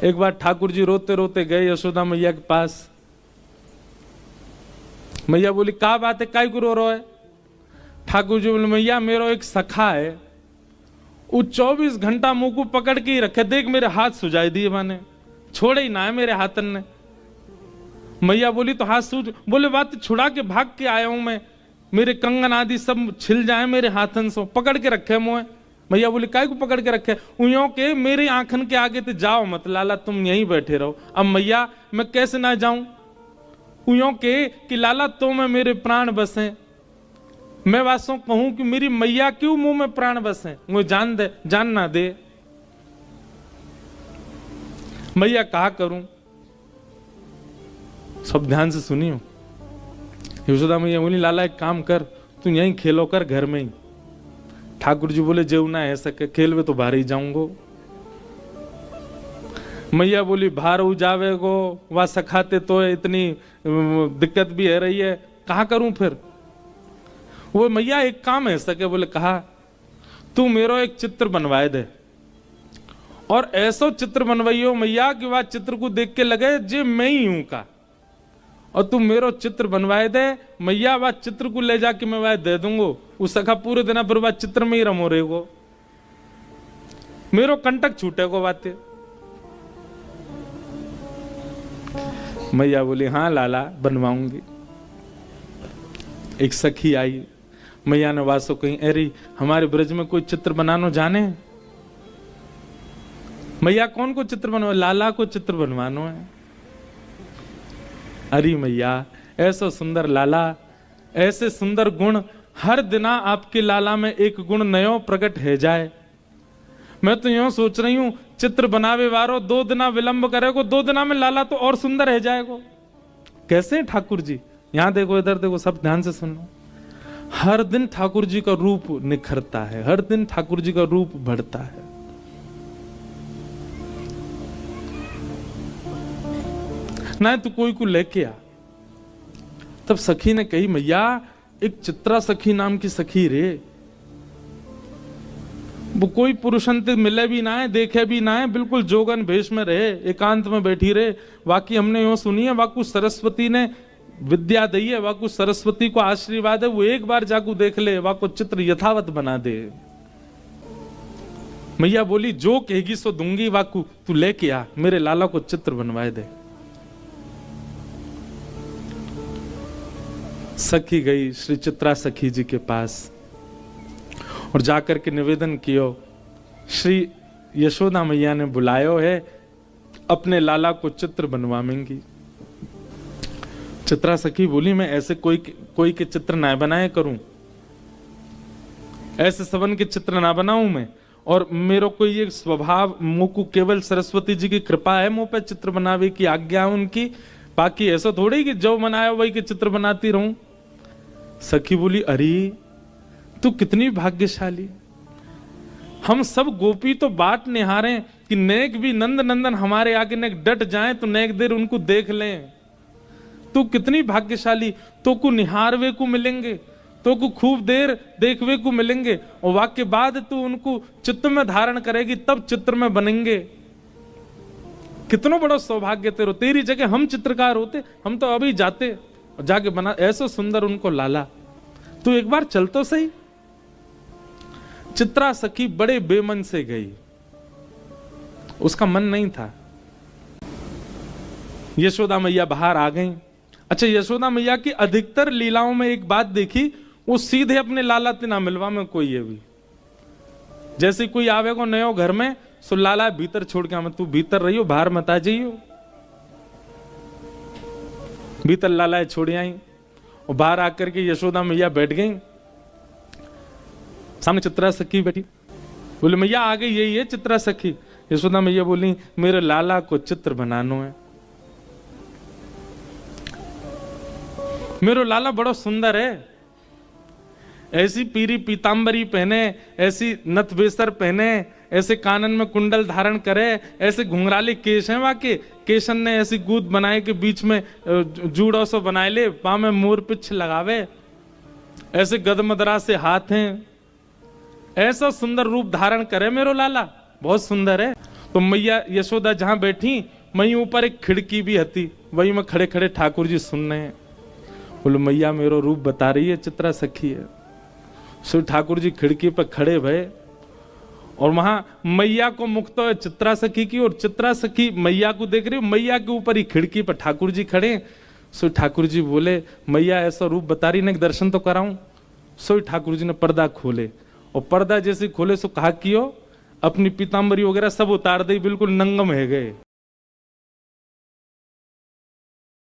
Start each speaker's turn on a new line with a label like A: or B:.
A: एक बार ठाकुर जी रोते रोते गए यशोदा मैया के पास। मैया बोली क्या बात है, काय को रो रहा है? ठाकुर जी बोले मैया मेरा एक सखा है, वो 24 घंटा मुंह को पकड़ के ही रखे, देख मेरे हाथ सुझाई दिए माने, छोड़े ही ना है मेरे हाथन ने। मैया बोली तो हाथ सूझ, बोले बात छुड़ा के भाग के आया हूं मैं, मेरे कंगन आदि सब छिल जाए मेरे हाथन से, पकड़ के रखे मुझे। मैया बोली काय को पकड़ के रखे? उयों के मेरे आंखन के आगे तो जाओ मत लाला, तुम यहीं बैठे रहो। अब मैया मैं कैसे ना जाऊं? उयों के कि लाला तो मैं मेरे प्राण बसे, मैं वासों कहूं कि मेरी मैया क्यों मुंह में प्राण बसे, मुझे जान दे, जान ना दे। मैया कहा करूं? सब ध्यान से सुनियो। यशोदा मैया बोली लाला एक काम कर, तू यहीं खेलो कर घर में ही। ठाकुर जी बोले जेऊ ना है सके, खेल में तो बाहर ही जाऊंगो। मैया बोली बाहर हो जावे गो, वह सखाते तो है, इतनी दिक्कत भी है रही है, कहा करूं फिर? वो मैया एक काम है सके, बोले कहा तू मेरो एक चित्र बनवाए दे, और ऐसा चित्र बनवाइयो मैया कि वह चित्र को देख के लगे जे मैं ही हूं का, और तू मेरो चित्र बनवाए दे मैया, वह चित्र को ले जाके मैं वह दे दूंगो, उस सखा पूरे दिन पर वह चित्र में ही रमो रहेगो, मेरो कंटक छूटेगो बातें। मैया बोली हाँ लाला बनवाऊंगी। एक सखी आई, मैया ने वासो कही अरे हमारे ब्रज में कोई चित्र बनानो जाने? मैया कौन को चित्र बनवा? लाला को चित्र बनवानो है। अरे मैया ऐसा सुंदर लाला, ऐसे सुंदर गुण, हर दिना आपके लाला में एक गुण नयो प्रकट है जाए। मैं तो यूं सोच रही हूं चित्र बनावे वारो 2 दिना विलंब करेगो, 2 दिना में लाला तो और सुंदर है जाएगो। कैसे ठाकुर जी? यहां देखो, इधर देखो, सब ध्यान से सुनो। हर दिन ठाकुर जी का रूप निखरता है, हर दिन ठाकुर जी का रूप बढ़ता है। ना तू कोई को लेके आ। तब सखी ने कही मैया एक चित्रा सखी नाम की सखी रे, वो कोई पुरुषंत मिले भी ना है, देखे भी ना है, बिल्कुल जोगन भेष में रहे, एकांत में बैठी रहे। वाकई हमने यूं सुनी है, वाकु सरस्वती ने विद्या दी है, वाकु सरस्वती को आशीर्वाद है, वो एक बार जाकू देख ले, वाकु चित्र यथावत बना दे। मैया बोली जो कहेगी सो दूंगी, वाकू तू लेके आ, मेरे लाला को चित्र बनवाए दे। सखी गई श्री चित्रा सखी जी के पास और जाकर के निवेदन कियो, श्री यशोदा मैया ने बुलायो है, अपने लाला को चित्र बनवाएंगी। चित्रा सखी बोली मैं ऐसे कोई के चित्र ना बनाए करूं, ऐसे सबन के चित्र ना बनाऊं मैं, और मेरे को ये स्वभाव मुंह को केवल सरस्वती जी की कृपा है, मुंह पे चित्र बनावे की आज्ञा उनकी, बाकी ऐसा थोड़ी कि जो बनाया वही के चित्र बनाती रहूं। सखी बोली अरे तू कितनी भाग्यशाली, हम सब गोपी तो बाट निहारे कि नेक भी नंद नंदन हमारे आगे नेक डट जाएं तो नेक देर उनको देख लें। तू कितनी भाग्यशाली, तो को निहारवे को मिलेंगे, तो को खूब देर देखवे को मिलेंगे, और वाक्य बाद तू उनको चित्त में धारण करेगी तब चित्र में बनेंगे। कितना बड़ा सौभाग्य तेरो, तेरी जगह हम चित्रकार होते, हम तो अभी जाते और जाके बना ऐसा सुंदर उनको लाला। तू एक बार चल तो सही। चित्रा सखी बड़े बेमन से गई, उसका मन नहीं था। यशोदा मैया बाहर आ गई। अच्छा, यशोदा मैया की अधिकतर लीलाओं में एक बात देखी, वो सीधे अपने लाला से ना मिलवा में कोई है भी। जैसे कोई आवेगो नयो घर में, सो लाला भीतर छोड़ के हमें, तू भीतर रहियो बाहर मत आ जाइयो। भीतर लाला छोड़ आई और बाहर आकर के यशोदा मैया बैठ गई। सामने चित्रा सखी बैठी, बोले मैया आ गई, यही है चित्रा सखी। यशोदा मैया बोली मेरे लाला को चित्र बनानो है। मेरो लाला बड़ा सुंदर है, ऐसी पीरी पीतांबरी पहने, ऐसी नथ बेसर पहने, ऐसे कानन में कुंडल धारण करे, ऐसे घुंघराले केश हैं वाके, केशन ने ऐसी गूद बनाए के बीच में जूड़ों से बनाए ले, पाँव में मोर पिछ लगावे, ऐसे गदमदरा से हाथ हैं, ऐसा सुंदर रूप धारण करे मेरो लाला, बहुत सुंदर है। तो मैया यशोदा जहां बैठी वहीं ऊपर एक खिड़की भी हती, वही में खड़े खड़े ठाकुर जी सुन रहे हैं। बोले मैया मेरो रूप बता रही है, चित्रा सखी है। सो ठाकुर जी खिड़की पर खड़े भये और वहां मैया को मुख तो है चित्रा सखी की, और चित्रा सखी मैया को देख रही, मैया के ऊपर ही खिड़की पर ठाकुर जी खड़े। सो ठाकुर जी बोले मैया ऐसा रूप बता रही, ने दर्शन तो कराऊं। सो ठाकुर जी ने पर्दा खोले, और पर्दा जैसे खोले सो कहा कियो अपनी पीताम्बरी वगैरह सब उतार दी, बिल्कुल नंगम है गए।